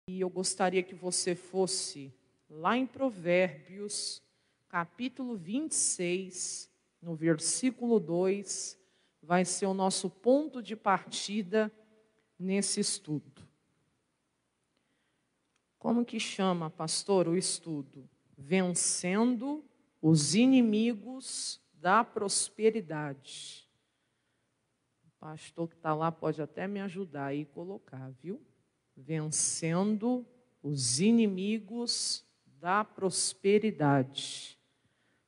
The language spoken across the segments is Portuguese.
E eu gostaria que você fosse lá em Provérbios, capítulo 26, no versículo 2, vai ser o nosso ponto de partida nesse estudo. Como que chama, pastor, o estudo? Vencendo os inimigos da prosperidade. O pastor que está lá pode até me ajudar aí a colocar, viu? Vencendo os inimigos da prosperidade.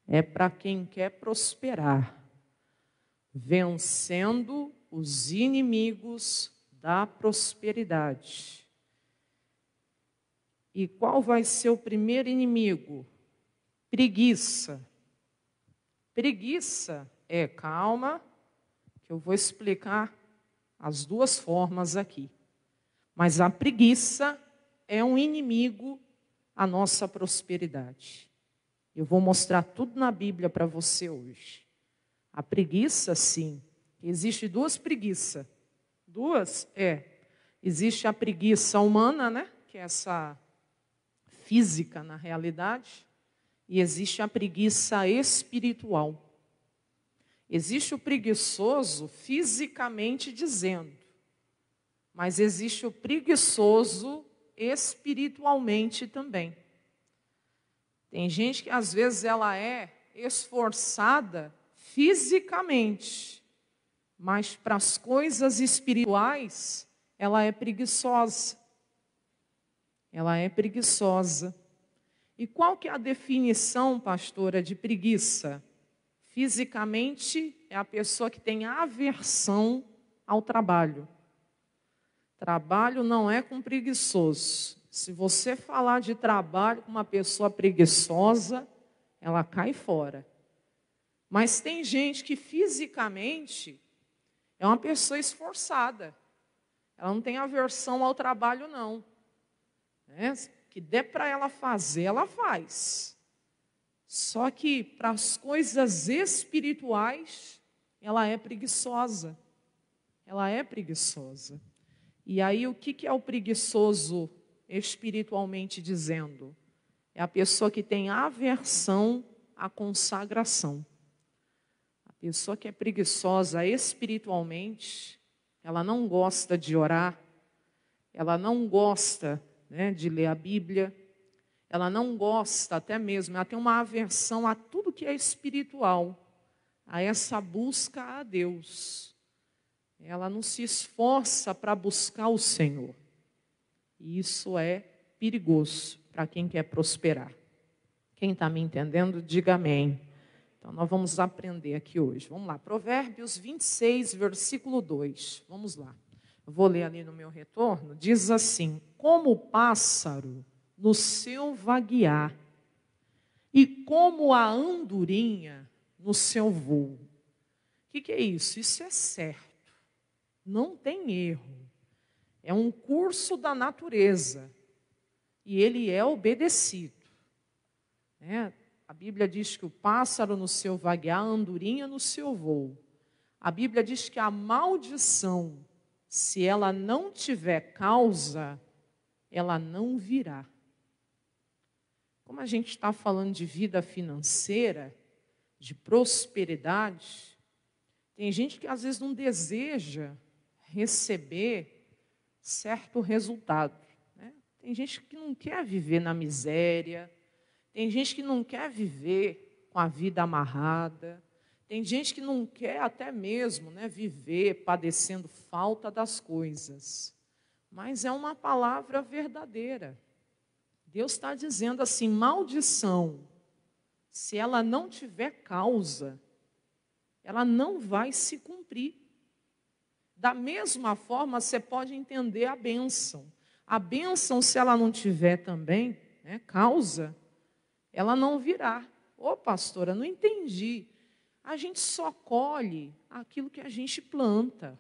É para quem quer prosperar. Vencendo os inimigos da prosperidade. E qual vai ser o primeiro inimigo? Preguiça. Preguiça é, calma, que eu vou explicar as duas formas aqui. Mas a preguiça é um inimigo à nossa prosperidade. Eu vou mostrar tudo na Bíblia para você hoje. A preguiça, sim. Existe duas preguiças. Duas? Existe a preguiça humana, né? Que é essa física na realidade. E existe a preguiça espiritual. Existe o preguiçoso fisicamente dizendo. Mas existe o preguiçoso espiritualmente também. Tem gente que às vezes ela é esforçada fisicamente, mas para as coisas espirituais ela é preguiçosa. Ela é preguiçosa. E qual que é a definição, pastora, de preguiça? Fisicamente é a pessoa que tem aversão ao trabalho. Trabalho não é com preguiçoso. Se você falar de trabalho com uma pessoa preguiçosa, ela cai fora. Mas tem gente que fisicamente é uma pessoa esforçada. Ela não tem aversão ao trabalho, não. Que der para ela fazer, ela faz. Só que para as coisas espirituais, ela é preguiçosa. Ela é preguiçosa. E aí, o que é o preguiçoso espiritualmente dizendo? É a pessoa que tem aversão à consagração. A pessoa que é preguiçosa espiritualmente, ela não gosta de orar, ela não gosta, de ler a Bíblia, ela não gosta até mesmo, ela tem uma aversão a tudo que é espiritual, a essa busca a Deus. Ela não se esforça para buscar o Senhor. E isso é perigoso para quem quer prosperar. Quem está me entendendo, diga amém. Então, nós vamos aprender aqui hoje. Vamos lá, Provérbios 26, versículo 2. Vamos lá. Eu vou ler ali no meu retorno. Diz assim: como o pássaro no seu vaguear, e como a andorinha no seu voo. O que é isso? Isso é certo. Não tem erro. É um curso da natureza. E ele é obedecido. A Bíblia diz que o pássaro no seu vaguear, a andorinha no seu voo. A Bíblia diz que a maldição, se ela não tiver causa, ela não virá. Como a gente está falando de vida financeira, de prosperidade, tem gente que às vezes não deseja receber certo resultado. Tem gente que não quer viver na miséria, tem gente que não quer viver com a vida amarrada, tem gente que não quer até mesmo viver padecendo falta das coisas. Mas é uma palavra verdadeira. Deus está dizendo assim, maldição, se ela não tiver causa, ela não vai se cumprir. Da mesma forma, você pode entender a bênção. A bênção, se ela não tiver também causa, ela não virá. Ô pastora, não entendi. A gente só colhe aquilo que a gente planta.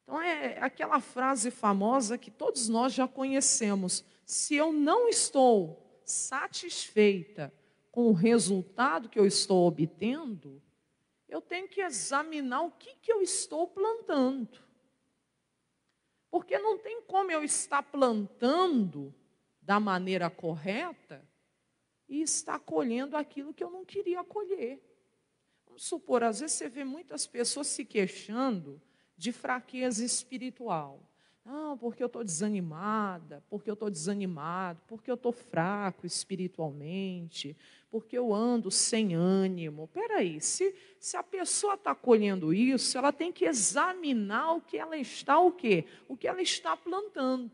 Então é aquela frase famosa que todos nós já conhecemos. Se eu não estou satisfeita com o resultado que eu estou obtendo, eu tenho que examinar o que eu estou plantando. Porque não tem como eu estar plantando da maneira correta e estar colhendo aquilo que eu não queria colher. Vamos supor, às vezes você vê muitas pessoas se queixando de fraqueza espiritual. Não, porque eu estou desanimada, porque eu estou desanimado, porque eu estou fraco espiritualmente, porque eu ando sem ânimo. Peraí, se a pessoa está colhendo isso, ela tem que examinar o que ela está, o quê? O que ela está plantando.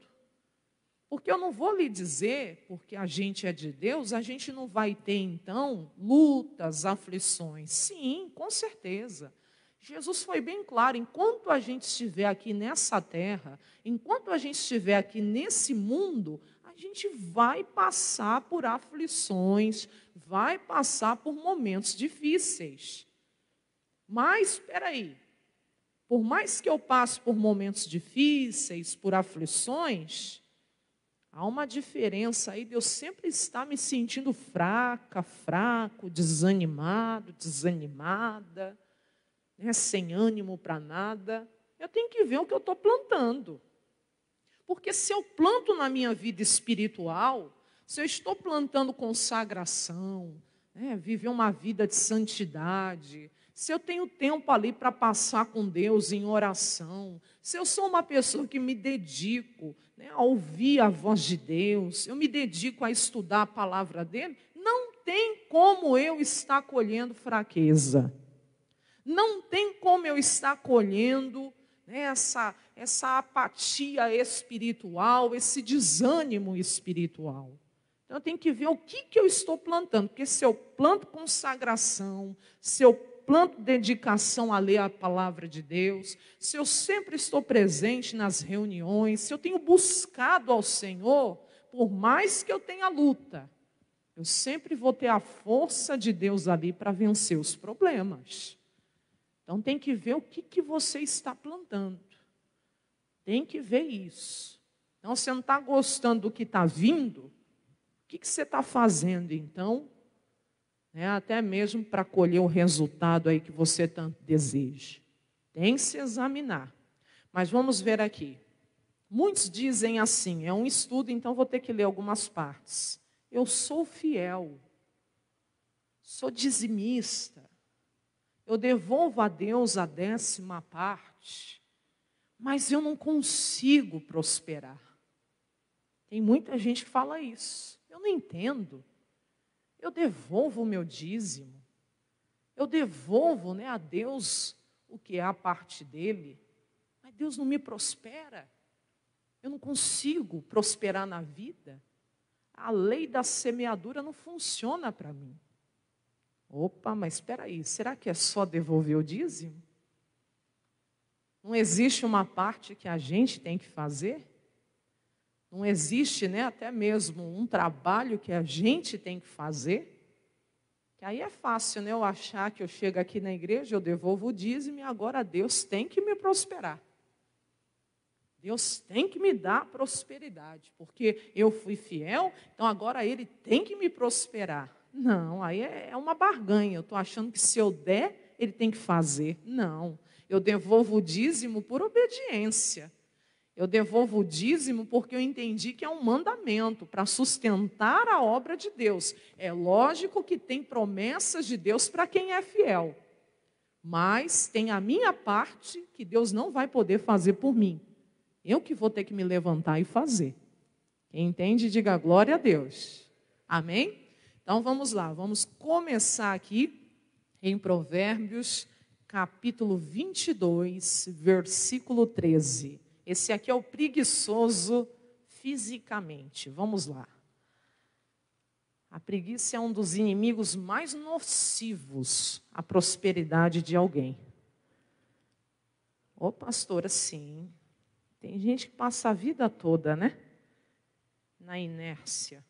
Porque eu não vou lhe dizer, porque a gente é de Deus, a gente não vai ter, então, lutas, aflições. Sim, com certeza. Jesus foi bem claro, enquanto a gente estiver aqui nessa terra, enquanto a gente estiver aqui nesse mundo, a gente vai passar por aflições, vai passar por momentos difíceis. Mas, espera aí, por mais que eu passe por momentos difíceis, por aflições, há uma diferença aí de eu sempre estar me sentindo fraca, fraco, desanimado, desanimada, sem ânimo para nada. Eu tenho que ver o que eu estou plantando. Porque se eu planto na minha vida espiritual, se eu estou plantando consagração, viver uma vida de santidade, se eu tenho tempo ali para passar com Deus em oração, se eu sou uma pessoa que me dedico a ouvir a voz de Deus, eu me dedico a estudar a palavra dele, não tem como eu estar colhendo fraqueza. Não tem como eu estar colhendo essa apatia espiritual, esse desânimo espiritual. Então eu tenho que ver o que eu estou plantando, porque se eu planto consagração, se eu planto dedicação a ler a palavra de Deus, se eu sempre estou presente nas reuniões, se eu tenho buscado ao Senhor, por mais que eu tenha luta, eu sempre vou ter a força de Deus ali para vencer os problemas. Então tem que ver o que você está plantando. Tem que ver isso. Então você não está gostando do que está vindo, o que você está fazendo então? Até mesmo para colher o resultado aí que você tanto deseja. Tem que se examinar. Mas vamos ver aqui. Muitos dizem assim, é um estudo, então vou ter que ler algumas partes. Eu sou fiel, sou dizimista, eu devolvo a Deus a 10ª parte, mas eu não consigo prosperar. Tem muita gente que fala isso. Eu não entendo. Eu devolvo o meu dízimo. Eu devolvo a Deus o que é a parte dele. Mas Deus não me prospera. Eu não consigo prosperar na vida. A lei da semeadura não funciona para mim. Opa, mas espera aí, será que é só devolver o dízimo? Não existe uma parte que a gente tem que fazer? Não existe, até mesmo um trabalho que a gente tem que fazer? Que aí é fácil, eu achar que eu chego aqui na igreja, eu devolvo o dízimo e agora Deus tem que me prosperar. Deus tem que me dar prosperidade, porque eu fui fiel, então agora Ele tem que me prosperar. Não, aí é uma barganha. Eu estou achando que se eu der, Ele tem que fazer. Não, eu devolvo o dízimo por obediência. Eu devolvo o dízimo porque eu entendi que é um mandamento para sustentar a obra de Deus. É lógico que tem promessas de Deus para quem é fiel. Mas tem a minha parte que Deus não vai poder fazer por mim. Eu que vou ter que me levantar e fazer. Quem entende, diga glória a Deus. Amém? Então vamos lá, vamos começar aqui em Provérbios, capítulo 22, versículo 13. Esse aqui é o preguiçoso fisicamente. Vamos lá. A preguiça é um dos inimigos mais nocivos à prosperidade de alguém. Ô pastora, sim. Tem gente que passa a vida toda, na inércia.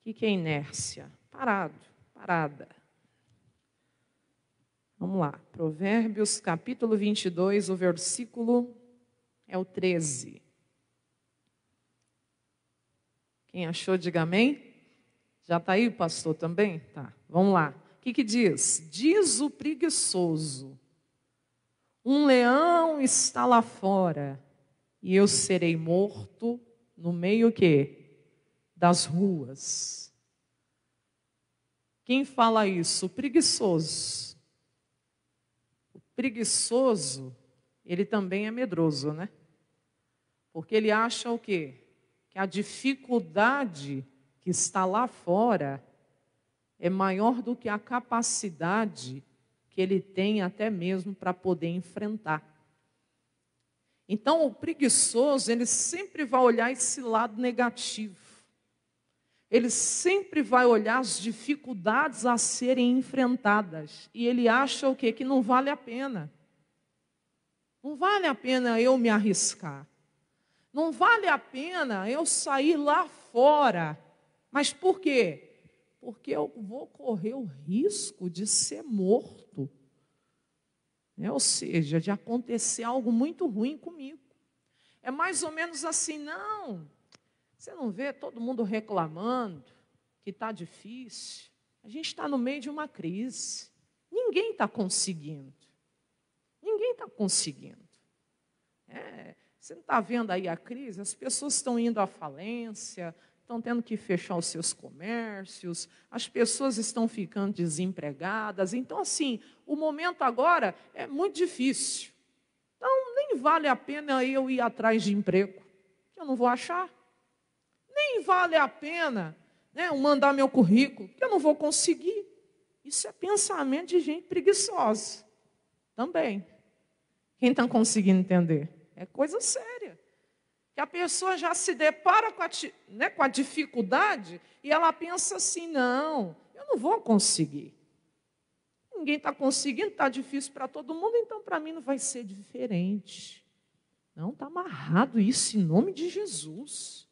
O que é inércia? Parada. Vamos lá. Provérbios, capítulo 22, o versículo é o 13. Quem achou, diga amém. Já está aí o pastor também? Tá, vamos lá. O que diz? Diz o preguiçoso: um leão está lá fora e eu serei morto no meio quê? Das ruas. Quem fala isso? O preguiçoso. O preguiçoso, ele também é medroso, né? Porque ele acha o quê? Que a dificuldade que está lá fora é maior do que a capacidade que ele tem até mesmo para poder enfrentar. Então, o preguiçoso, ele sempre vai olhar esse lado negativo. Ele sempre vai olhar as dificuldades a serem enfrentadas. E ele acha o quê? Que não vale a pena. Não vale a pena eu me arriscar. Não vale a pena eu sair lá fora. Mas por quê? Porque eu vou correr o risco de ser morto. Ou seja, de acontecer algo muito ruim comigo. É mais ou menos assim, não. Você não vê todo mundo reclamando que está difícil? A gente está no meio de uma crise. Ninguém está conseguindo. Ninguém está conseguindo. Você não está vendo aí a crise? As pessoas estão indo à falência, estão tendo que fechar os seus comércios, as pessoas estão ficando desempregadas. Então, assim, o momento agora é muito difícil. Então, nem vale a pena eu ir atrás de emprego, que eu não vou achar. Nem vale a pena eu mandar meu currículo, que eu não vou conseguir. Isso é pensamento de gente preguiçosa também. Quem está conseguindo entender? É coisa séria. Que a pessoa já se depara com a dificuldade e ela pensa assim, não, eu não vou conseguir. Ninguém está conseguindo, está difícil para todo mundo, então para mim não vai ser diferente. Não, está amarrado isso em nome de Jesus.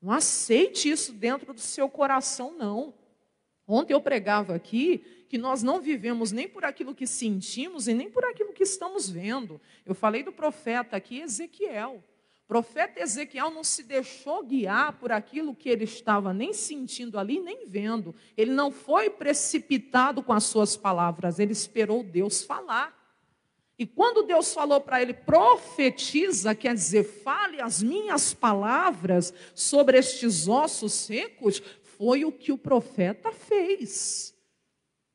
Não aceite isso dentro do seu coração, não. Ontem eu pregava aqui que nós não vivemos nem por aquilo que sentimos e nem por aquilo que estamos vendo. Eu falei do profeta aqui, Ezequiel. O profeta Ezequiel não se deixou guiar por aquilo que ele estava nem sentindo ali, nem vendo. Ele não foi precipitado com as suas palavras, ele esperou Deus falar. E quando Deus falou para ele, profetiza, quer dizer, fale as minhas palavras sobre estes ossos secos, foi o que o profeta fez.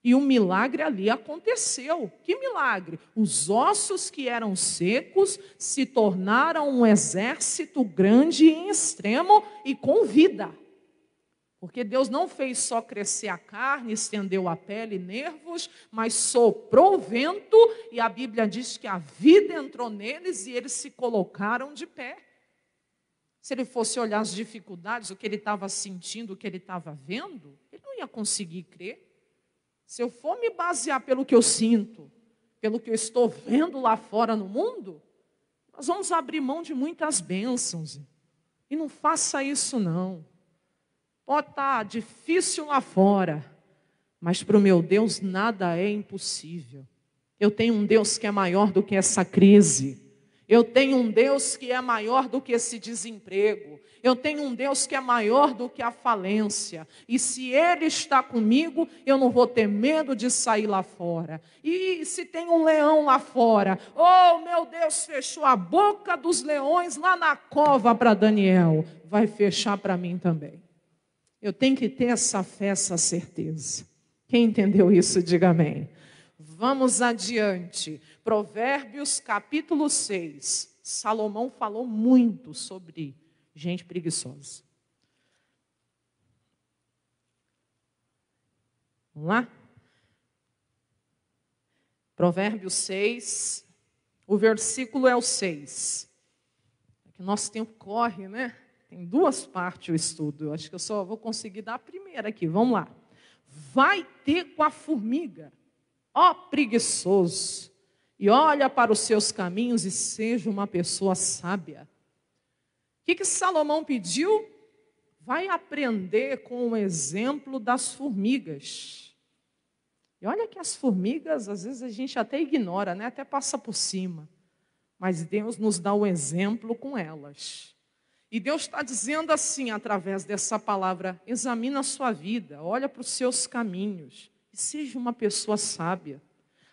E o milagre ali aconteceu. Que milagre? Os ossos que eram secos se tornaram um exército grande e extremo e com vida. Porque Deus não fez só crescer a carne, estendeu a pele e nervos, mas soprou o vento e a Bíblia diz que a vida entrou neles e eles se colocaram de pé. Se ele fosse olhar as dificuldades, o que ele estava sentindo, o que ele estava vendo, ele não ia conseguir crer. Se eu for me basear pelo que eu sinto, pelo que eu estou vendo lá fora no mundo, nós vamos abrir mão de muitas bênçãos. E não faça isso não. Pode estar difícil lá fora, mas para o meu Deus nada é impossível. Eu tenho um Deus que é maior do que essa crise. Eu tenho um Deus que é maior do que esse desemprego. Eu tenho um Deus que é maior do que a falência. E se Ele está comigo, eu não vou ter medo de sair lá fora. E se tem um leão lá fora, oh meu Deus, fechou a boca dos leões lá na cova para Daniel, vai fechar para mim também. Eu tenho que ter essa fé, essa certeza. Quem entendeu isso, diga amém. Vamos adiante. Provérbios capítulo 6. Salomão falou muito sobre gente preguiçosa. Vamos lá? Provérbios 6, o versículo é o 6. É que nosso tempo corre, né? Tem duas partes o estudo. Eu acho que eu só vou conseguir dar a primeira aqui. Vamos lá. Vai ter com a formiga, ó preguiçoso, e olha para os seus caminhos e seja uma pessoa sábia. O que Salomão pediu? Vai aprender com o exemplo das formigas. E olha que as formigas, às vezes a gente até ignora, né? Até passa por cima. Mas Deus nos dá o exemplo com elas. E Deus está dizendo assim, através dessa palavra, examina a sua vida, olha para os seus caminhos e seja uma pessoa sábia.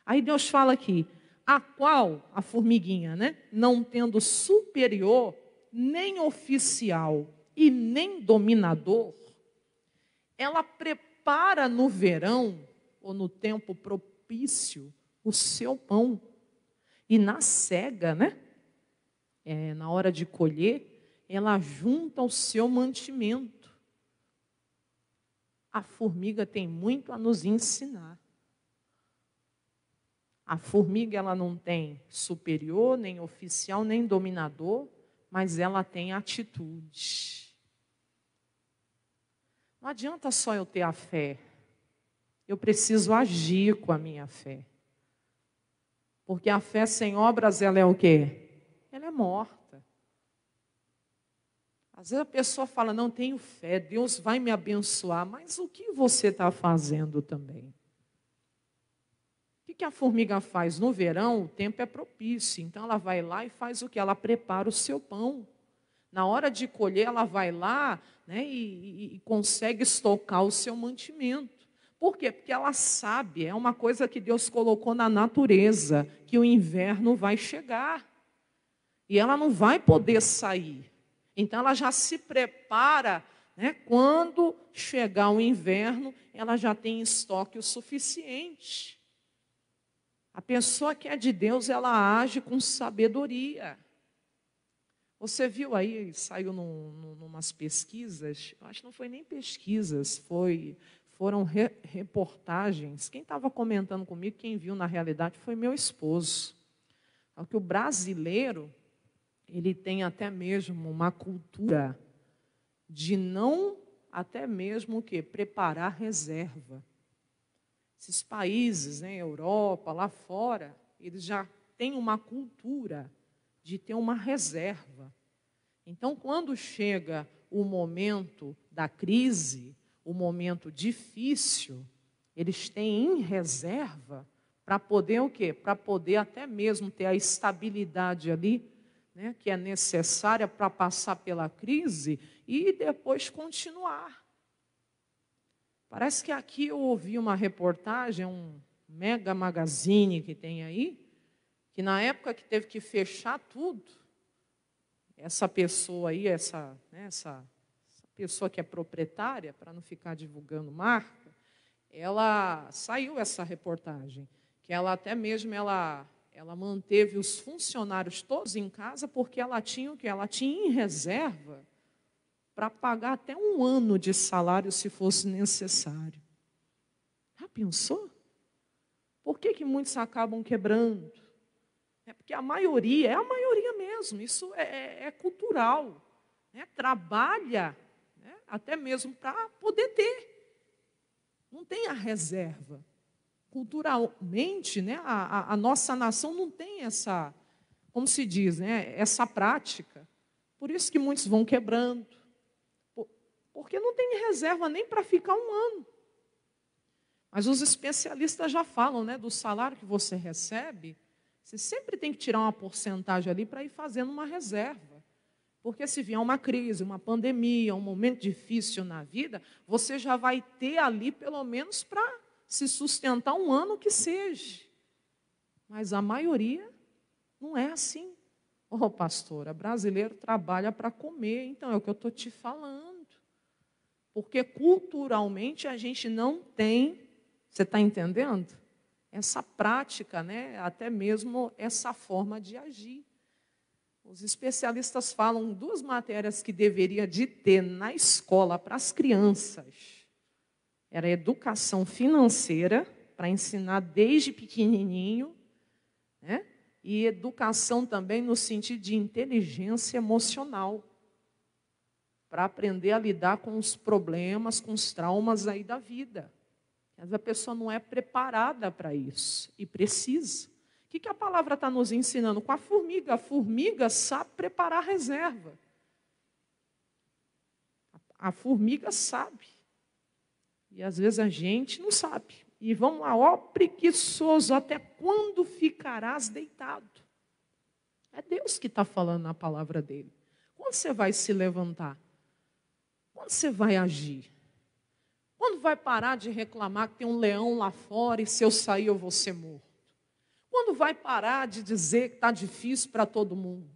Aí Deus fala aqui, a qual, a formiguinha, né? Não tendo superior, nem oficial e nem dominador, ela prepara no verão, ou no tempo propício, o seu pão. E na cega, né? Na hora de colher, ela junta o seu mantimento. A formiga tem muito a nos ensinar. A formiga, ela não tem superior, nem oficial, nem dominador, mas ela tem atitude. Não adianta só eu ter a fé. Eu preciso agir com a minha fé. Porque a fé sem obras, ela é o quê? Ela é morta. Às vezes a pessoa fala, não, tenho fé, Deus vai me abençoar. Mas o que você está fazendo também? O que a formiga faz? No verão, o tempo é propício. Então ela vai lá e faz o quê? Ela prepara o seu pão. Na hora de colher, ela vai lá, né, e consegue estocar o seu mantimento. Por quê? Porque ela sabe, é uma coisa que Deus colocou na natureza, que o inverno vai chegar. E ela não vai poder sair. Então ela já se prepara, né, quando chegar o inverno, ela já tem estoque o suficiente. A pessoa que é de Deus, ela age com sabedoria. Você viu aí, saiu numas pesquisas, acho que não foi nem pesquisas, foram reportagens. Quem estava comentando comigo, quem viu na realidade, foi meu esposo. Que o brasileiro, ele tem até mesmo uma cultura de não, até mesmo o quê? Preparar reserva. Esses países, né, Europa, lá fora, eles já têm uma cultura de ter uma reserva. Então, quando chega o momento da crise, o momento difícil, eles têm em reserva para poder o quê? Para poder até mesmo ter a estabilidade ali, né, que é necessária para passar pela crise e depois continuar. Parece que aqui eu ouvi uma reportagem, um mega magazine que tem aí, que na época que teve que fechar tudo, essa pessoa aí, essa pessoa que é proprietária, para não ficar divulgando marca, ela saiu essa reportagem, que ela até mesmo ela manteve os funcionários todos em casa porque ela tinha o que? Ela tinha em reserva para pagar até 1 ano de salário se fosse necessário. Já pensou? Por que muitos acabam quebrando? É porque a maioria, é a maioria mesmo, isso é cultural. Né? Trabalha, né, até mesmo para poder ter. Não tem a reserva. Culturalmente, né, a nossa nação não tem essa, como se diz, né, essa prática. Por isso que muitos vão quebrando. Porque não tem reserva nem para ficar 1 ano. Mas os especialistas já falam, né, do salário que você recebe, você sempre tem que tirar uma porcentagem ali para ir fazendo uma reserva. Porque se vier uma crise, uma pandemia, um momento difícil na vida, você já vai ter ali pelo menos para se sustentar 1 ano que seja. Mas a maioria não é assim. Oh, pastora, brasileiro trabalha para comer, então é o que eu estou te falando. Porque culturalmente a gente não tem, você está entendendo? Essa prática, né? Até mesmo essa forma de agir. Os especialistas falam 2 matérias que deveria de ter na escola para as crianças. Era a educação financeira, para ensinar desde pequenininho, né? E educação também no sentido de inteligência emocional, para aprender a lidar com os problemas, com os traumas aí da vida. Mas a pessoa não é preparada para isso e precisa. O que a palavra está nos ensinando? Com a formiga sabe preparar a reserva. A formiga sabe. E às vezes a gente não sabe. E vamos lá, ó preguiçoso, até quando ficarás deitado? É Deus que está falando na palavra dele. Quando você vai se levantar? Quando você vai agir? Quando vai parar de reclamar que tem um leão lá fora e se eu sair eu vou ser morto? Quando vai parar de dizer que está difícil para todo mundo?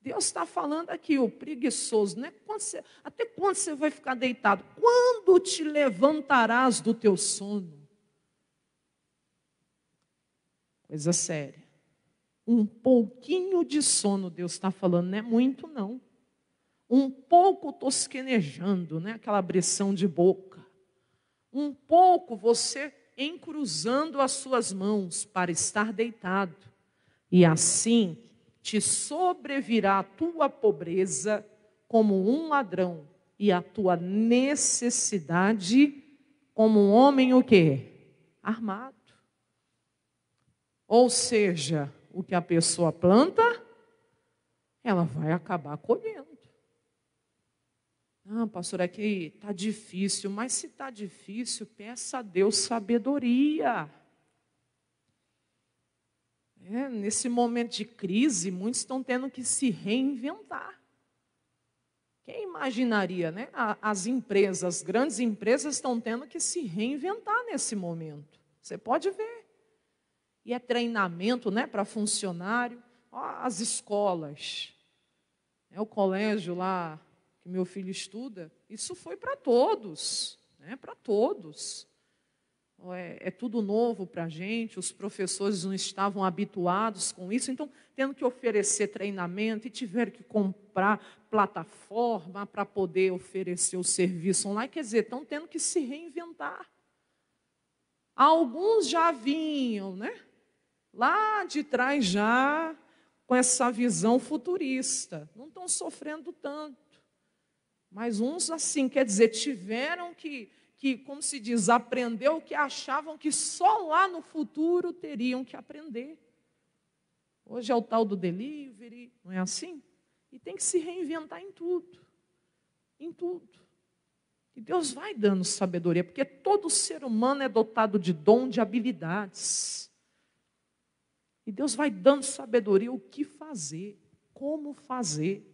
Deus está falando aqui, o preguiçoso, né? Até quando você vai ficar deitado? Quando te levantarás do teu sono? Coisa séria. Um pouquinho de sono, Deus está falando, não é muito não. Um pouco tosquenejando, né? Aquela abrição de boca. Um pouco você encruzando as suas mãos para estar deitado. E assim te sobrevirá a tua pobreza como um ladrão e a tua necessidade como um homem o quê? Armado. Ou seja, o que a pessoa planta, ela vai acabar colhendo. Ah, pastor, aqui está difícil, mas se está difícil, peça a Deus sabedoria. Nesse momento de crise, muitos estão tendo que se reinventar. Quem imaginaria, né? As empresas, as grandes empresas estão tendo que se reinventar nesse momento. Você pode ver. E é treinamento, né, para funcionário. Ó, as escolas. O colégio lá que meu filho estuda, isso foi para todos, né? Para todos. É tudo novo para a gente, os professores não estavam habituados com isso, então tendo que oferecer treinamento e tiveram que comprar plataforma para poder oferecer o serviço online, quer dizer, estão tendo que se reinventar. Alguns já vinham, né? Lá de trás já, com essa visão futurista, não estão sofrendo tanto. Mas uns assim, quer dizer, tiveram que, como se diz, aprender o que achavam que só lá no futuro teriam que aprender. Hoje é o tal do delivery, não é assim? E tem que se reinventar em tudo. Em tudo. E Deus vai dando sabedoria, porque todo ser humano é dotado de dom, de habilidades. E Deus vai dando sabedoria o que fazer, como fazer.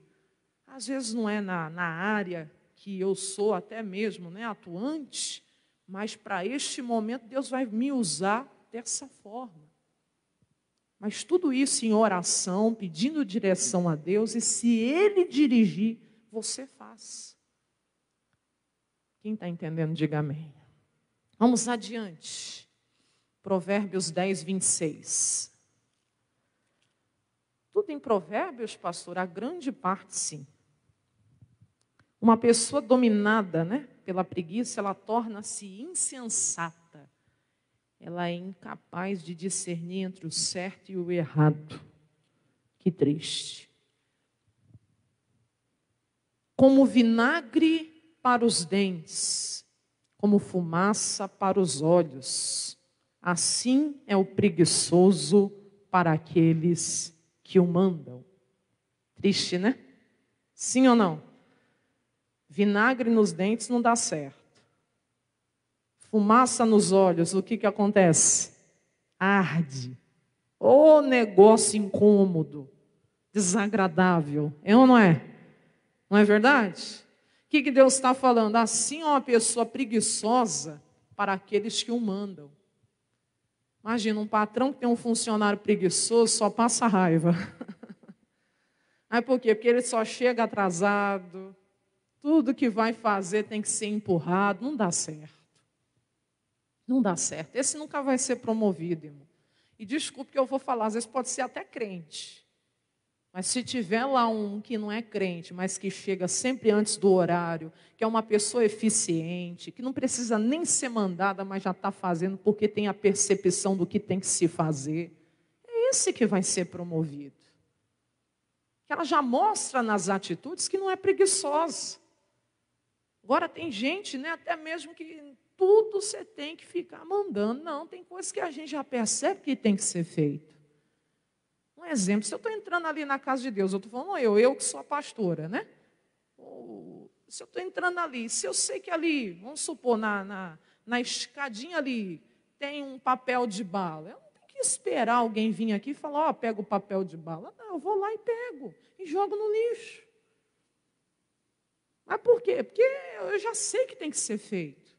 Às vezes não é na área que eu sou até mesmo, né, atuante, mas para este momento Deus vai me usar dessa forma. Mas tudo isso em oração, pedindo direção a Deus, e se Ele dirigir, você faz. Quem está entendendo, diga amém. Vamos adiante. Provérbios 10, 26. Tudo em Provérbios, pastor, a grande parte sim. Uma pessoa dominada, né, pela preguiça, ela torna-se insensata. Ela é incapaz de discernir entre o certo e o errado. Que triste. Como vinagre para os dentes, como fumaça para os olhos, assim é o preguiçoso para aqueles que o mandam. Triste, né? Sim ou não? Vinagre nos dentes não dá certo. Fumaça nos olhos, o que acontece? Arde. Ô negócio incômodo, desagradável. É ou não é? Não é verdade? O que Deus está falando? Assim é uma pessoa preguiçosa para aqueles que o mandam. Imagina, um patrão que tem um funcionário preguiçoso só passa raiva. Aí por quê? Porque ele só chega atrasado. Tudo que vai fazer tem que ser empurrado. Não dá certo. Não dá certo. Esse nunca vai ser promovido, irmão. E desculpe que eu vou falar, às vezes pode ser até crente. Mas se tiver lá um que não é crente, mas que chega sempre antes do horário, que é uma pessoa eficiente, que não precisa nem ser mandada, mas já está fazendo porque tem a percepção do que tem que se fazer, é esse que vai ser promovido. Que ela já mostra nas atitudes que não é preguiçosa. Agora tem gente, né, até mesmo que tudo você tem que ficar mandando. Não, tem coisas que a gente já percebe que tem que ser feito. Um exemplo, se eu estou entrando ali na casa de Deus, eu estou falando eu que sou a pastora, né? Se eu estou entrando ali, se eu sei que ali, vamos supor, na escadinha ali, tem um papel de bala, eu não tenho que esperar alguém vir aqui e falar, pega o papel de bala. Não, eu vou lá e pego, e jogo no lixo. Mas por quê? Porque eu já sei que tem que ser feito.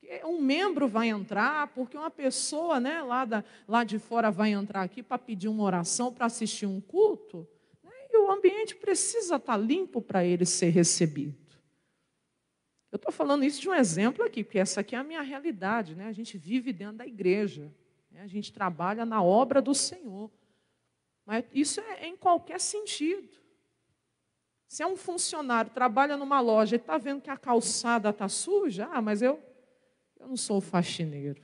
porque um membro vai entrar, porque uma pessoa, né, lá de fora vai entrar aqui para pedir uma oração, para assistir um culto, né, e o ambiente precisa estar limpo para ele ser recebido. Eu estou falando isso de um exemplo aqui, porque essa aqui é a minha realidade, né? A gente vive dentro da igreja, né? A gente trabalha na obra do Senhor. Mas isso é em qualquer sentido. Se é um funcionário, trabalha numa loja e está vendo que a calçada está suja, mas eu não sou faxineiro.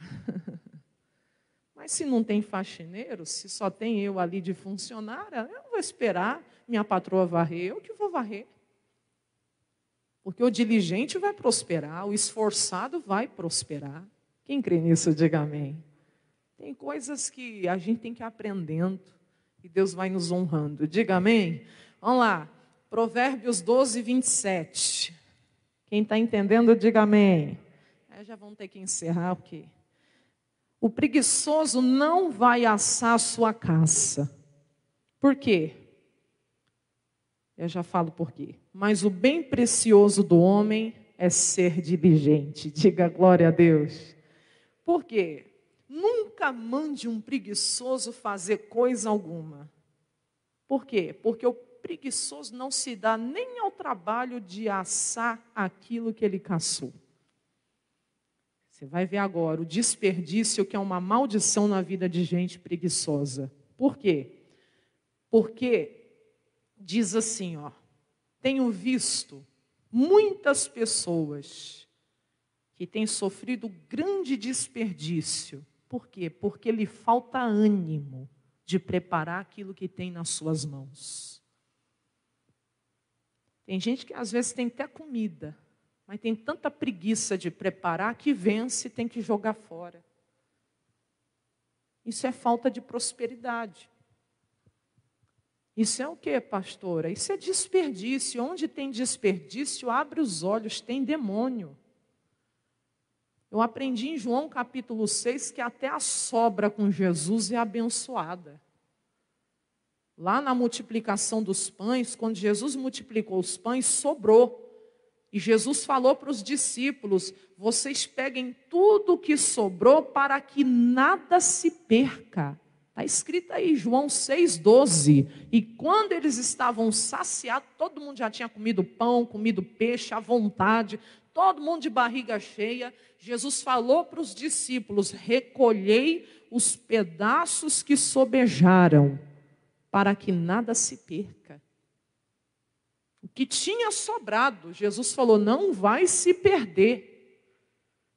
Mas se não tem faxineiro, se só tem eu ali de funcionária, eu não vou esperar minha patroa varrer, eu que vou varrer. Porque o diligente vai prosperar, o esforçado vai prosperar. Quem crê nisso, diga amém. Tem coisas que a gente tem que ir aprendendo e Deus vai nos honrando. Diga amém. Vamos lá, Provérbios 12, 27. Quem está entendendo, diga amém. Já vamos ter que encerrar, porque o preguiçoso não vai assar a sua caça. Por quê? Eu já falo por quê. Mas o bem precioso do homem é ser diligente. Diga glória a Deus. Por quê? Nunca mande um preguiçoso fazer coisa alguma. Por quê? Porque o preguiçoso não se dá nem ao trabalho de assar aquilo que ele caçou. Você vai ver agora o desperdício, que é uma maldição na vida de gente preguiçosa. Por quê? Porque diz assim, tenho visto muitas pessoas que têm sofrido grande desperdício. Por quê? Porque lhe falta ânimo de preparar aquilo que tem nas suas mãos. Tem gente que às vezes tem até comida, mas tem tanta preguiça de preparar que vence e tem que jogar fora. Isso é falta de prosperidade. Isso é o que, pastora? Isso é desperdício. Onde tem desperdício, abre os olhos, tem demônio. Eu aprendi em João capítulo 6 que até a sobra com Jesus é abençoada. Lá na multiplicação dos pães, quando Jesus multiplicou os pães, sobrou. E Jesus falou para os discípulos, vocês peguem tudo o que sobrou para que nada se perca. Está escrito aí, João 6,12. E quando eles estavam saciados, todo mundo já tinha comido pão, comido peixe à vontade, todo mundo de barriga cheia. Jesus falou para os discípulos, recolhei os pedaços que sobejaram, para que nada se perca. O que tinha sobrado, Jesus falou, não vai se perder.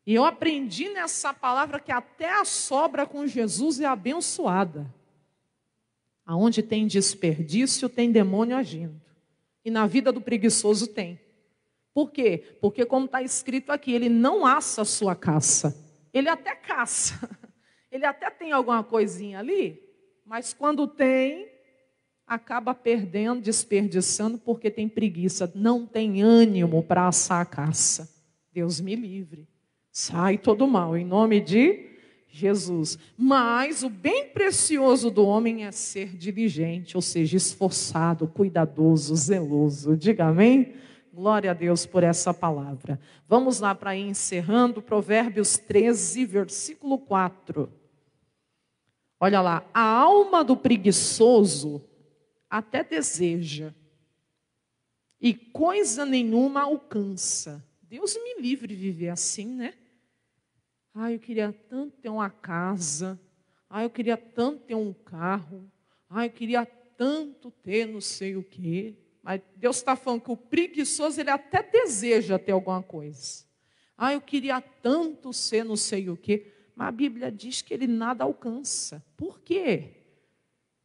E eu aprendi nessa palavra que até a sobra com Jesus é abençoada. Aonde tem desperdício, tem demônio agindo. E na vida do preguiçoso tem. Por quê? Porque como está escrito aqui, ele não assa a sua caça. Ele até caça. Ele até tem alguma coisinha ali, mas quando tem, acaba perdendo, desperdiçando, porque tem preguiça. Não tem ânimo para assar a caça. Deus me livre. Sai todo mal, em nome de Jesus. Mas o bem precioso do homem é ser diligente, ou seja, esforçado, cuidadoso, zeloso. Diga amém? Glória a Deus por essa palavra. Vamos lá para ir encerrando, Provérbios 13, versículo 4. Olha lá, a alma do preguiçoso até deseja, e coisa nenhuma alcança. Deus me livre de viver assim, né? Eu queria tanto ter uma casa. Eu queria tanto ter um carro. Eu queria tanto ter não sei o quê. Mas Deus está falando que o preguiçoso, ele até deseja ter alguma coisa. Eu queria tanto ser não sei o quê. Mas a Bíblia diz que ele nada alcança. Por quê?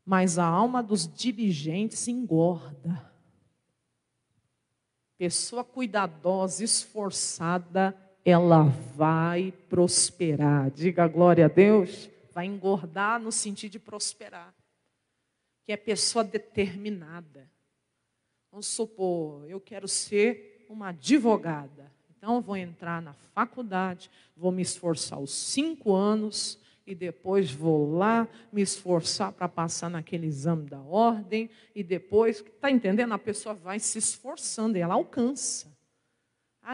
Mas a alma dos diligentes engorda. Pessoa cuidadosa, esforçada, ela vai prosperar. Diga glória a Deus. Vai engordar no sentido de prosperar. Que é pessoa determinada. Vamos supor, eu quero ser uma advogada. Então eu vou entrar na faculdade, vou me esforçar os 5 anos e depois vou lá me esforçar para passar naquele exame da ordem e depois, está entendendo? A pessoa vai se esforçando e ela alcança.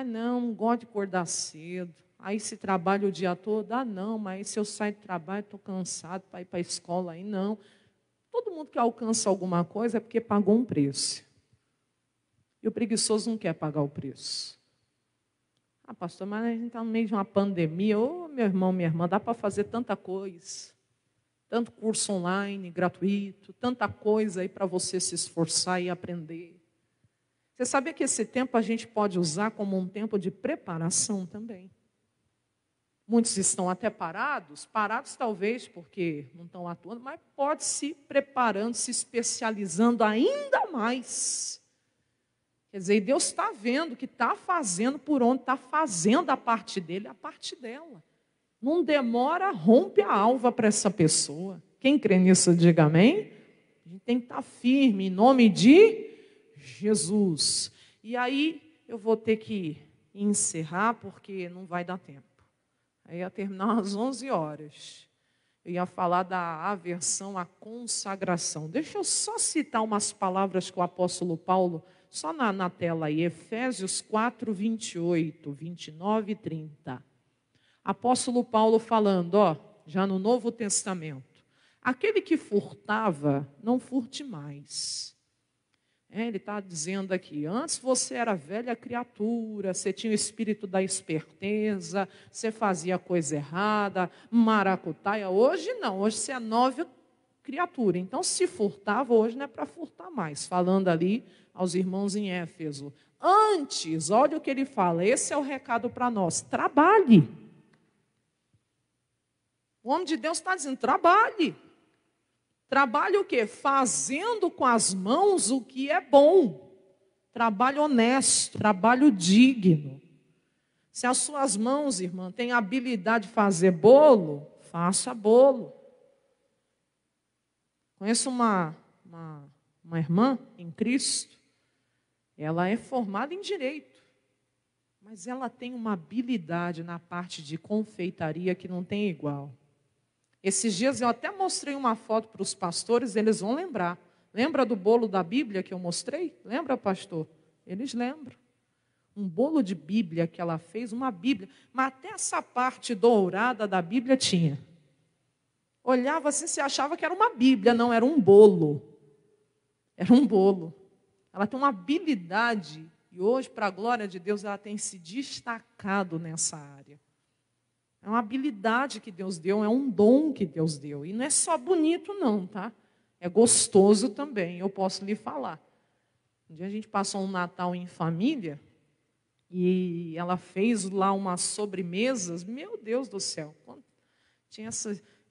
Não gosto de acordar cedo. Aí se trabalha o dia todo, não, mas se eu sair do trabalho, estou cansado para ir para a escola, aí não. Todo mundo que alcança alguma coisa é porque pagou um preço. E o preguiçoso não quer pagar o preço. Pastor, mas a gente está no meio de uma pandemia. Ô, meu irmão, minha irmã, dá para fazer tanta coisa. Tanto curso online, gratuito, tanta coisa aí para você se esforçar e aprender. Você sabia que esse tempo a gente pode usar como um tempo de preparação também? Muitos estão até parados talvez porque não estão atuando, mas pode se preparando, se especializando ainda mais. Quer dizer, Deus está vendo que está fazendo por onde está fazendo a parte dele, a parte dela. Não demora, rompe a alva para essa pessoa. Quem crê nisso, diga amém. A gente tem que estar firme em nome de Jesus. E aí eu vou ter que encerrar porque não vai dar tempo. Aí ia terminar às 11 horas. Eu ia falar da aversão à consagração. Deixa eu só citar umas palavras que o apóstolo Paulo, só na tela aí, Efésios 4, 28, 29 e 30. Apóstolo Paulo falando, já no Novo Testamento. Aquele que furtava, não furte mais. Ele está dizendo aqui, antes você era velha criatura, você tinha o espírito da esperteza, você fazia coisa errada, maracutaia. Hoje não, hoje você é nova criatura. Então, se furtava, hoje não é para furtar mais. Falando ali aos irmãos em Éfeso. Antes, olha o que ele fala, esse é o recado para nós, trabalhe. O homem de Deus está dizendo, trabalhe. Trabalhe o quê? Fazendo com as mãos o que é bom. Trabalho honesto, trabalho digno. Se as suas mãos, irmã, têm a habilidade de fazer bolo, faça bolo. Conheço uma irmã em Cristo, ela é formada em direito, mas ela tem uma habilidade na parte de confeitaria que não tem igual. Esses dias eu até mostrei uma foto para os pastores, eles vão lembrar. Lembra do bolo da Bíblia que eu mostrei? Lembra, pastor? Eles lembram. Um bolo de Bíblia que ela fez, uma Bíblia. Mas até essa parte dourada da Bíblia tinha. Olhava assim, você achava que era uma Bíblia. Não, era um bolo. Era um bolo. Ela tem uma habilidade. E hoje, para a glória de Deus, ela tem se destacado nessa área. É uma habilidade que Deus deu, é um dom que Deus deu. E não é só bonito não, tá? É gostoso também, eu posso lhe falar. Um dia a gente passou um Natal em família e ela fez lá umas sobremesas. Meu Deus do céu. Tinha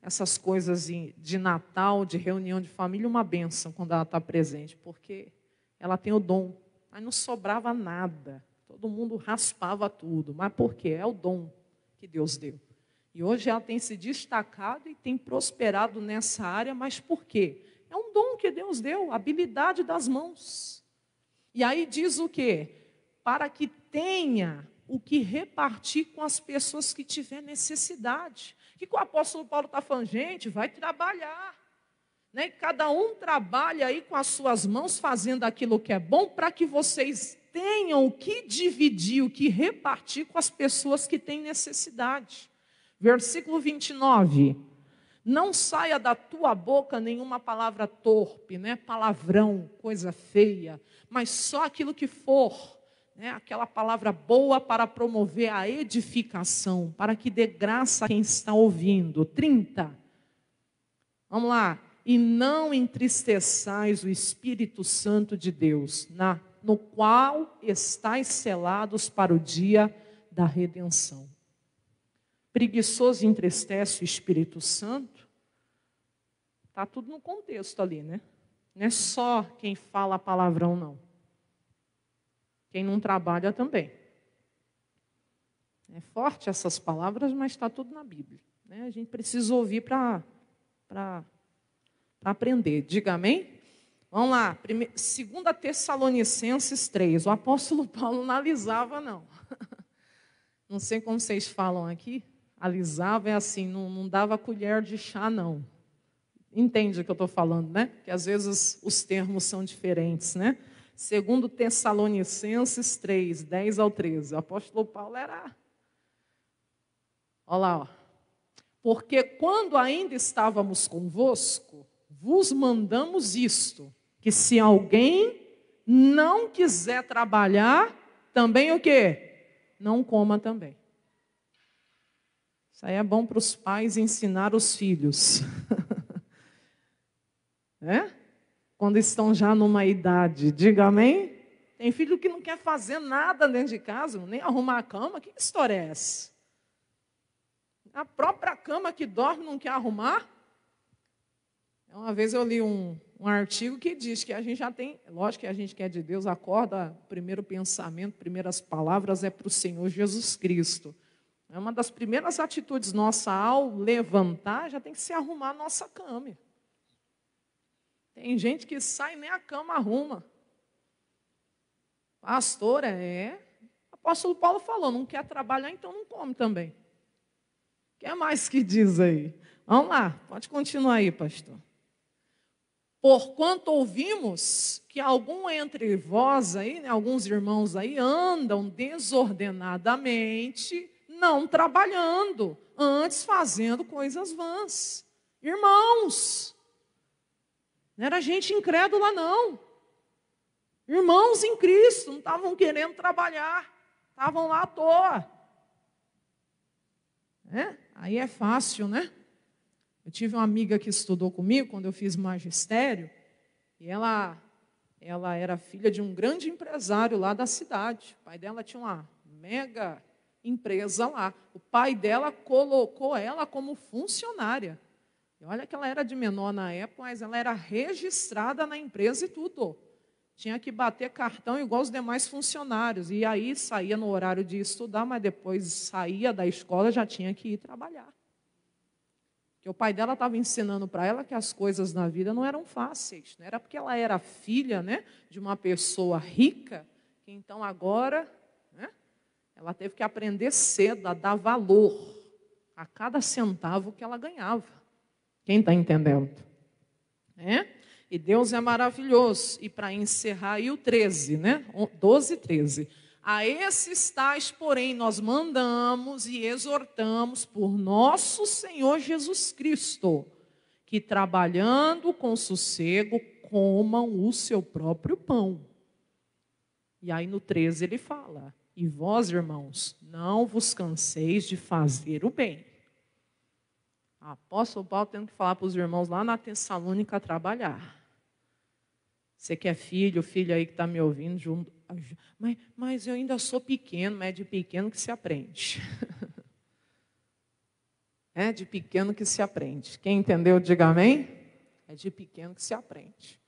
essas coisas de Natal, de reunião de família, uma bênção quando ela está presente, porque ela tem o dom. Aí não sobrava nada. Todo mundo raspava tudo. Mas por quê? É o dom que Deus deu. E hoje ela tem se destacado e tem prosperado nessa área, mas por quê? É um dom que Deus deu, a habilidade das mãos. E aí diz o quê? Para que tenha o que repartir com as pessoas que tiver necessidade. O que o apóstolo Paulo está falando? Gente, vai trabalhar. Né? Cada um trabalha aí com as suas mãos, fazendo aquilo que é bom, para que vocês tenham o que dividir, o que repartir com as pessoas que têm necessidade. Versículo 29. Não saia da tua boca nenhuma palavra torpe, né? Palavrão, coisa feia, mas só aquilo que for, né? Aquela palavra boa para promover a edificação, para que dê graça a quem está ouvindo. 30. Vamos lá. E não entristeçais o Espírito Santo de Deus, no qual estáis selados para o dia da redenção. Preguiçoso entristece o Espírito Santo. Está tudo no contexto ali, né? Não é só quem fala palavrão, não. Quem não trabalha também. É forte essas palavras, mas está tudo na Bíblia. Né? A gente precisa ouvir para aprender. Diga amém? Vamos lá. 2 Tessalonicenses 3. O apóstolo Paulo não alisava, não. Não sei como vocês falam aqui. Alisava é assim, não dava colher de chá, não. Entende o que eu estou falando, né? Que às vezes os termos são diferentes, né? 2 Tessalonicenses 3, 10 ao 13. O apóstolo Paulo era Olha lá, ó. Porque quando ainda estávamos convosco, vos mandamos isto, que se alguém não quiser trabalhar, também o quê? Não coma também. Isso aí é bom para os pais ensinar os filhos. Quando estão já numa idade, diga amém. Tem filho que não quer fazer nada dentro de casa, nem arrumar a cama. Que história é essa? A própria cama que dorme não quer arrumar? Uma vez eu li um artigo que diz que a gente já tem, lógico que a gente quer de Deus, acorda, o primeiro pensamento, primeiras palavras é para o Senhor Jesus Cristo. É uma das primeiras atitudes nossa ao levantar, já tem que se arrumar a nossa cama. Tem gente que sai nem a cama arruma. Pastora, o apóstolo Paulo falou, não quer trabalhar, então não come também. O que mais que diz aí? Vamos lá, pode continuar aí, pastor. Porquanto ouvimos que algum entre vós aí, né, alguns irmãos aí, andam desordenadamente, não trabalhando, antes fazendo coisas vãs. Irmãos, não era gente incrédula, não. Irmãos em Cristo, não estavam querendo trabalhar, estavam lá à toa. Aí é fácil, né? Eu tive uma amiga que estudou comigo quando eu fiz magistério, e ela era filha de um grande empresário lá da cidade. O pai dela tinha uma mega empresa lá. O pai dela colocou ela como funcionária. E olha que ela era de menor na época, mas ela era registrada na empresa e tudo. Tinha que bater cartão igual os demais funcionários. E aí saía no horário de estudar, mas depois saía da escola, já tinha que ir trabalhar. Porque o pai dela estava ensinando para ela que as coisas na vida não eram fáceis. Não era porque ela era filha, né, de uma pessoa rica, que então agora, né, ela teve que aprender cedo a dar valor a cada centavo que ela ganhava. Quem está entendendo? E Deus é maravilhoso. E para encerrar aí o 13, né? 12, 13. A esses tais, porém, nós mandamos e exortamos por nosso Senhor Jesus Cristo, que trabalhando com sossego, comam o seu próprio pão. E aí no 13 ele fala, e vós, irmãos, não vos canseis de fazer o bem. O apóstolo Paulo tendo que falar para os irmãos lá na Tessalônica trabalhar. Você que é filho aí que está me ouvindo, junto, mas eu ainda sou pequeno, mas é de pequeno que se aprende. É de pequeno que se aprende. Quem entendeu, diga amém. É de pequeno que se aprende.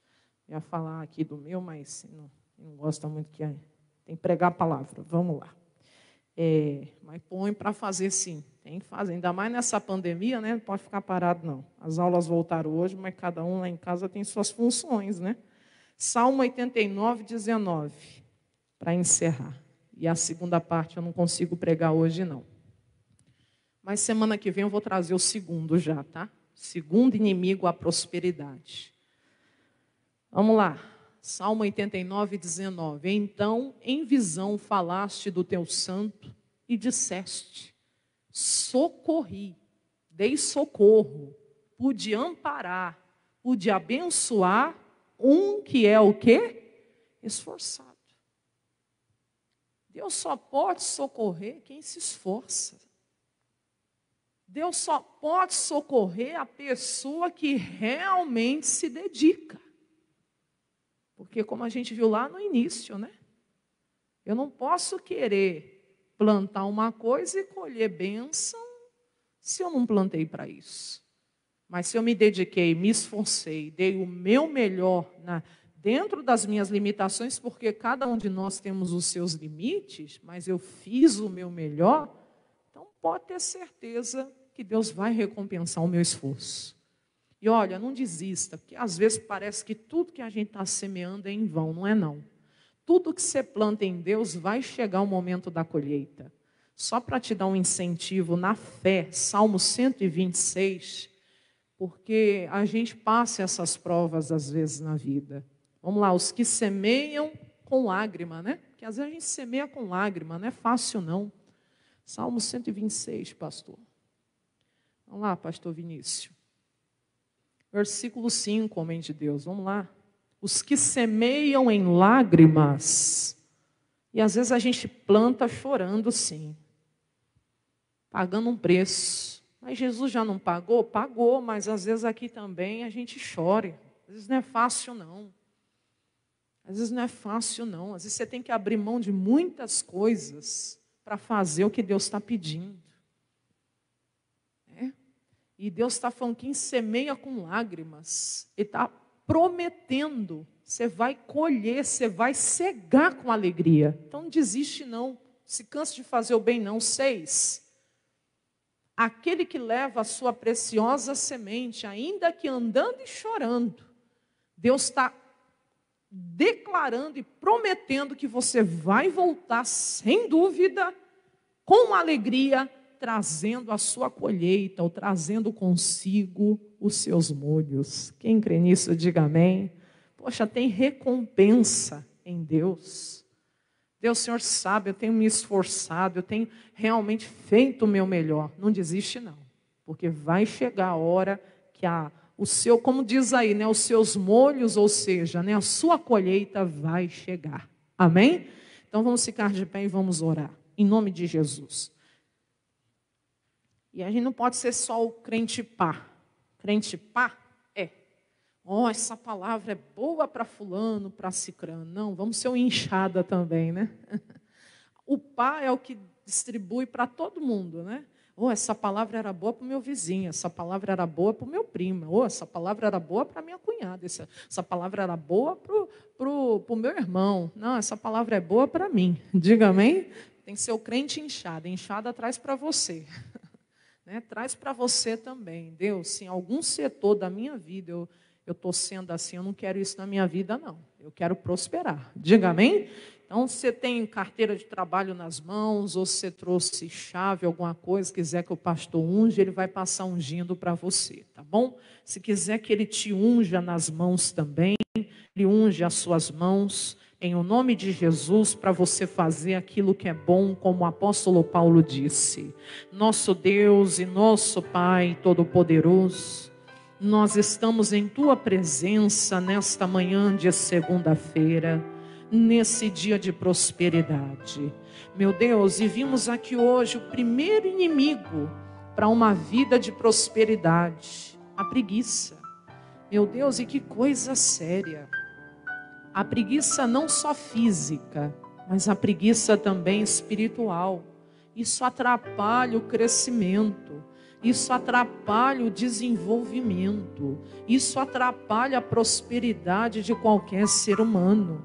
Eu ia falar aqui do meu, mas não gosta muito que tem que pregar a palavra. Vamos lá. Mas põe para fazer sim. Tem que fazer. Ainda mais nessa pandemia, né? Não pode ficar parado, não. As aulas voltaram hoje, mas cada um lá em casa tem suas funções, né? Salmo 89, 19, para encerrar. E a segunda parte eu não consigo pregar hoje, não. Mas semana que vem eu vou trazer o segundo já, tá? Segundo inimigo à prosperidade. Vamos lá. Salmo 89, 19. Então, em visão falaste do teu santo e disseste, socorri, dei socorro, pude amparar, pude abençoar, um que é o quê? Esforçado. Deus só pode socorrer quem se esforça. Deus só pode socorrer a pessoa que realmente se dedica. Porque como a gente viu lá no início, né? Eu não posso querer plantar uma coisa e colher bênção se eu não plantei para isso. Mas se eu me dediquei, me esforcei, dei o meu melhor dentro das minhas limitações, porque cada um de nós temos os seus limites, mas eu fiz o meu melhor, então pode ter certeza que Deus vai recompensar o meu esforço. E olha, não desista, porque às vezes parece que tudo que a gente está semeando é em vão, não é não. Tudo que você planta em Deus vai chegar o momento da colheita. Só para te dar um incentivo na fé, Salmo 126, porque a gente passa essas provas às vezes na vida. Vamos lá, os que semeiam com lágrima, né? Porque às vezes a gente semeia com lágrima, não é fácil não. Salmo 126, pastor. Vamos lá, pastor Vinícius. Versículo 5, homem de Deus, vamos lá. Os que semeiam em lágrimas, e às vezes a gente planta chorando sim, pagando um preço. Mas Jesus já não pagou? Pagou, mas às vezes aqui também a gente chora. Às vezes não é fácil não. Às vezes não é fácil não. Às vezes você tem que abrir mão de muitas coisas para fazer o que Deus está pedindo. E Deus está falando que semeia com lágrimas. Ele está prometendo. Você vai colher, você vai cegar com alegria. Então não desiste não. Se cansa de fazer o bem não. 6. Aquele que leva a sua preciosa semente, ainda que andando e chorando, Deus está declarando e prometendo que você vai voltar sem dúvida, com alegria, trazendo a sua colheita, ou trazendo consigo os seus molhos. Quem crê nisso, diga amém. Poxa, tem recompensa em Deus. Deus, Senhor, sabe, eu tenho me esforçado, eu tenho realmente feito o meu melhor. Não desiste não, porque vai chegar a hora que o seu, como diz aí, né, os seus molhos, ou seja, né, a sua colheita vai chegar. Amém? Então vamos ficar de pé e vamos orar, em nome de Jesus. E a gente não pode ser só o crente pá. Crente pá é. Essa palavra é boa para fulano, para cicrano. Não, vamos ser o inchada também, né? O pá é o que distribui para todo mundo, né? Essa palavra era boa para o meu vizinho, essa palavra era boa para o meu primo, essa palavra era boa para a minha cunhada, essa palavra era boa para o meu irmão. Não, essa palavra é boa para mim. Diga amém? Tem que ser o crente inchada. Inchada traz para você. Né? Traz para você também. Deus, se em algum setor da minha vida eu estou sendo assim, eu não quero isso na minha vida, não. Eu quero prosperar. Diga amém? Então, se você tem carteira de trabalho nas mãos, ou se você trouxe chave, alguma coisa, quiser que o pastor unja, ele vai passar ungindo para você, tá bom? Se quiser que ele te unja nas mãos também, ele unge as suas mãos, em o nome de Jesus, para você fazer aquilo que é bom, como o apóstolo Paulo disse. Nosso Deus e nosso Pai Todo-Poderoso, nós estamos em Tua presença nesta manhã de segunda-feira, nesse dia de prosperidade. Meu Deus, e vimos aqui hoje o primeiro inimigo para uma vida de prosperidade, a preguiça. Meu Deus, e que coisa séria. A preguiça não só física, mas a preguiça também espiritual. Isso atrapalha o crescimento, isso atrapalha o desenvolvimento, isso atrapalha a prosperidade de qualquer ser humano.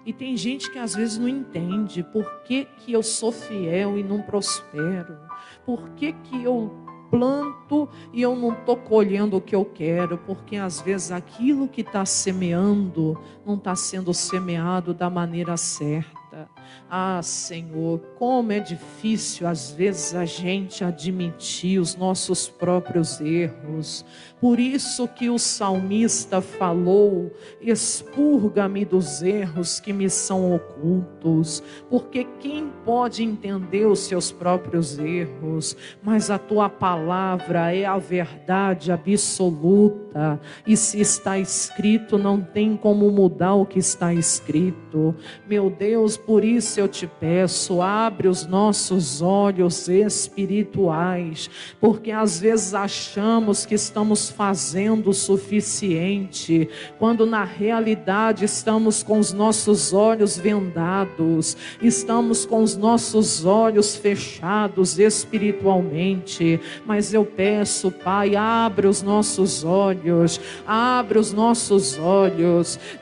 E tem gente que às vezes não entende por que eu sou fiel e não prospero, por que eu planto e eu não estou colhendo o que eu quero, porque às vezes aquilo que está semeando não está sendo semeado da maneira certa. Ah, Senhor, como é difícil às vezes a gente admitir os nossos próprios erros. Por isso que o salmista falou: expurga-me dos erros que me são ocultos, porque quem pode entender os seus próprios erros? Mas a tua palavra é a verdade absoluta, e se está escrito, não tem como mudar o que está escrito. Meu Deus, por isso eu te peço, abre os nossos olhos espirituais, porque às vezes achamos que estamos fazendo o suficiente, quando na realidade estamos com os nossos olhos vendados, estamos com os nossos olhos fechados espiritualmente. Mas eu peço, Pai, abre os nossos olhos,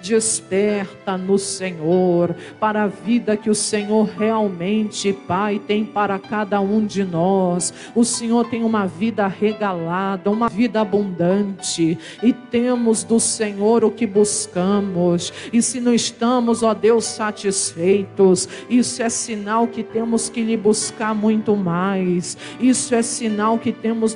desperta no Senhor, para a vida que o Senhor realmente, Pai, tem para cada um de nós. O Senhor tem uma vida regalada, uma vida abundante, e temos do Senhor o que buscamos. E se não estamos, ó Deus, satisfeitos, isso é sinal que temos que lhe buscar muito mais. Isso é sinal que temos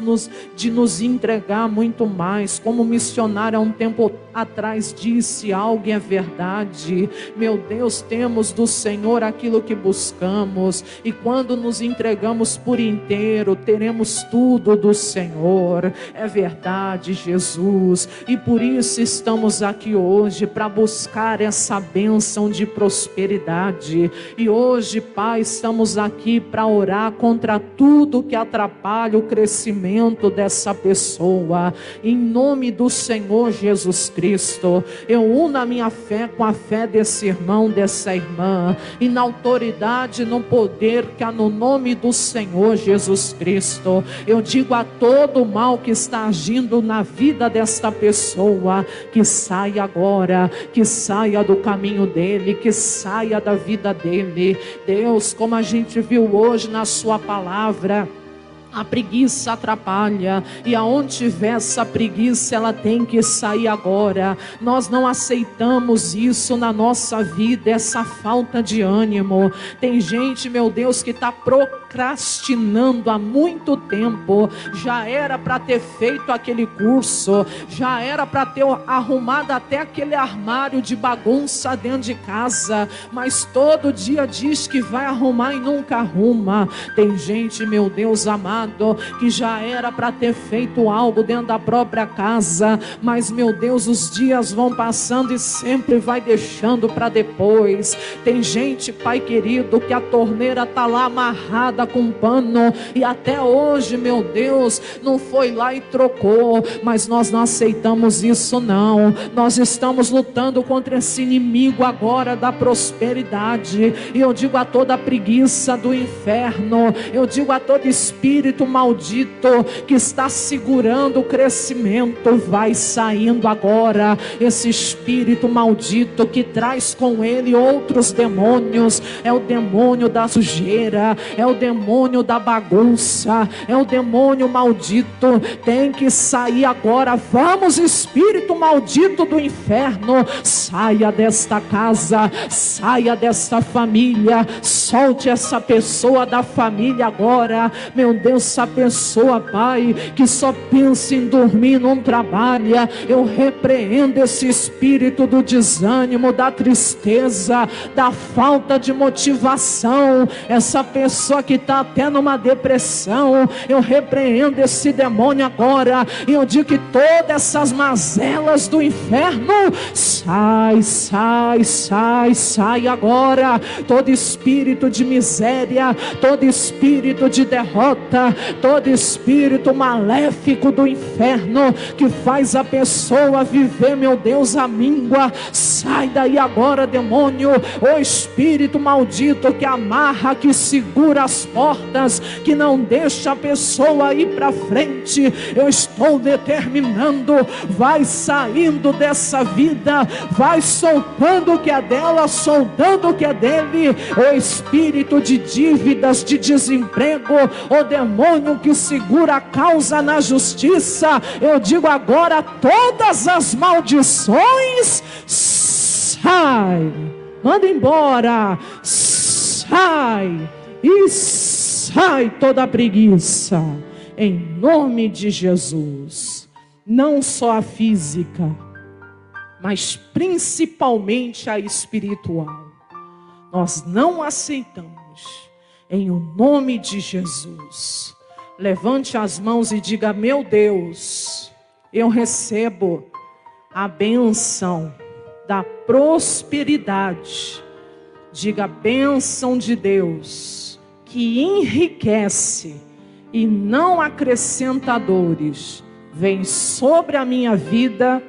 de nos entregar muito mais. Como o missionário há um tempo atrás disse, algo é verdade. Meu Deus, temos do Senhor Senhor aquilo que buscamos, e quando nos entregamos por inteiro, teremos tudo do Senhor. É verdade, Jesus, e por isso estamos aqui hoje, para buscar essa bênção de prosperidade. E hoje, Pai, estamos aqui para orar contra tudo que atrapalha o crescimento dessa pessoa. Em nome do Senhor Jesus Cristo, eu uno a minha fé com a fé desse irmão, dessa irmã, e na autoridade, no poder que há no nome do Senhor Jesus Cristo, eu digo a todo mal que está agindo na vida desta pessoa, que saia agora, que saia do caminho dele, que saia da vida dele. Deus, como a gente viu hoje na sua palavra, a preguiça atrapalha, e aonde tiver essa preguiça, ela tem que sair agora. Nós não aceitamos isso na nossa vida, essa falta de ânimo. Tem gente, meu Deus, que está procrastinando há muito tempo. Já era para ter feito aquele curso, já era para ter arrumado até aquele armário de bagunça dentro de casa, mas todo dia diz que vai arrumar e nunca arruma. Tem gente, meu Deus amado, que já era para ter feito algo dentro da própria casa, mas meu Deus, os dias vão passando e sempre vai deixando para depois. Tem gente, Pai querido, que a torneira está lá amarrada com um pano, e até hoje, meu Deus, não foi lá e trocou. Mas nós não aceitamos isso não. Nós estamos lutando contra esse inimigo agora da prosperidade, e eu digo a toda preguiça do inferno, eu digo a todo espírito maldito que está segurando o crescimento, vai saindo agora. Esse espírito maldito que traz com ele outros demônios, é o demônio da sujeira, é o demônio da bagunça, é o demônio maldito, tem que sair agora. Vamos, espírito maldito do inferno, saia desta casa, saia desta família, solte essa pessoa da família agora. Meu Deus, essa pessoa, Pai, que só pensa em dormir, não trabalha, eu repreendo esse espírito do desânimo, da tristeza, da falta de motivação. Essa pessoa que está até numa depressão, eu repreendo esse demônio agora, e eu digo que todas essas mazelas do inferno, sai, sai, sai, sai agora. Todo espírito de miséria, todo espírito de derrota, todo espírito maléfico do inferno que faz a pessoa viver, meu Deus, a míngua, sai daí agora, demônio. O espírito maldito que amarra, que segura as portas, que não deixa a pessoa ir para frente, eu estou determinando, vai saindo dessa vida, vai soltando o que é dela, soltando o que é dele. O espírito de dívidas, de desemprego, o demônio que segura a causa na justiça, eu digo agora, todas as maldições, sai, manda embora, sai, e sai toda a preguiça, em nome de Jesus. Não só a física, mas principalmente a espiritual, nós não aceitamos, em o nome de Jesus. Levante as mãos e diga: meu Deus, eu recebo a bênção da prosperidade. Diga: bênção de Deus, que enriquece e não acrescenta dores, vem sobre a minha vida,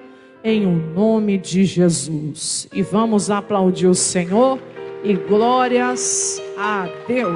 em o nome de Jesus. E vamos aplaudir o Senhor, e glórias a Deus.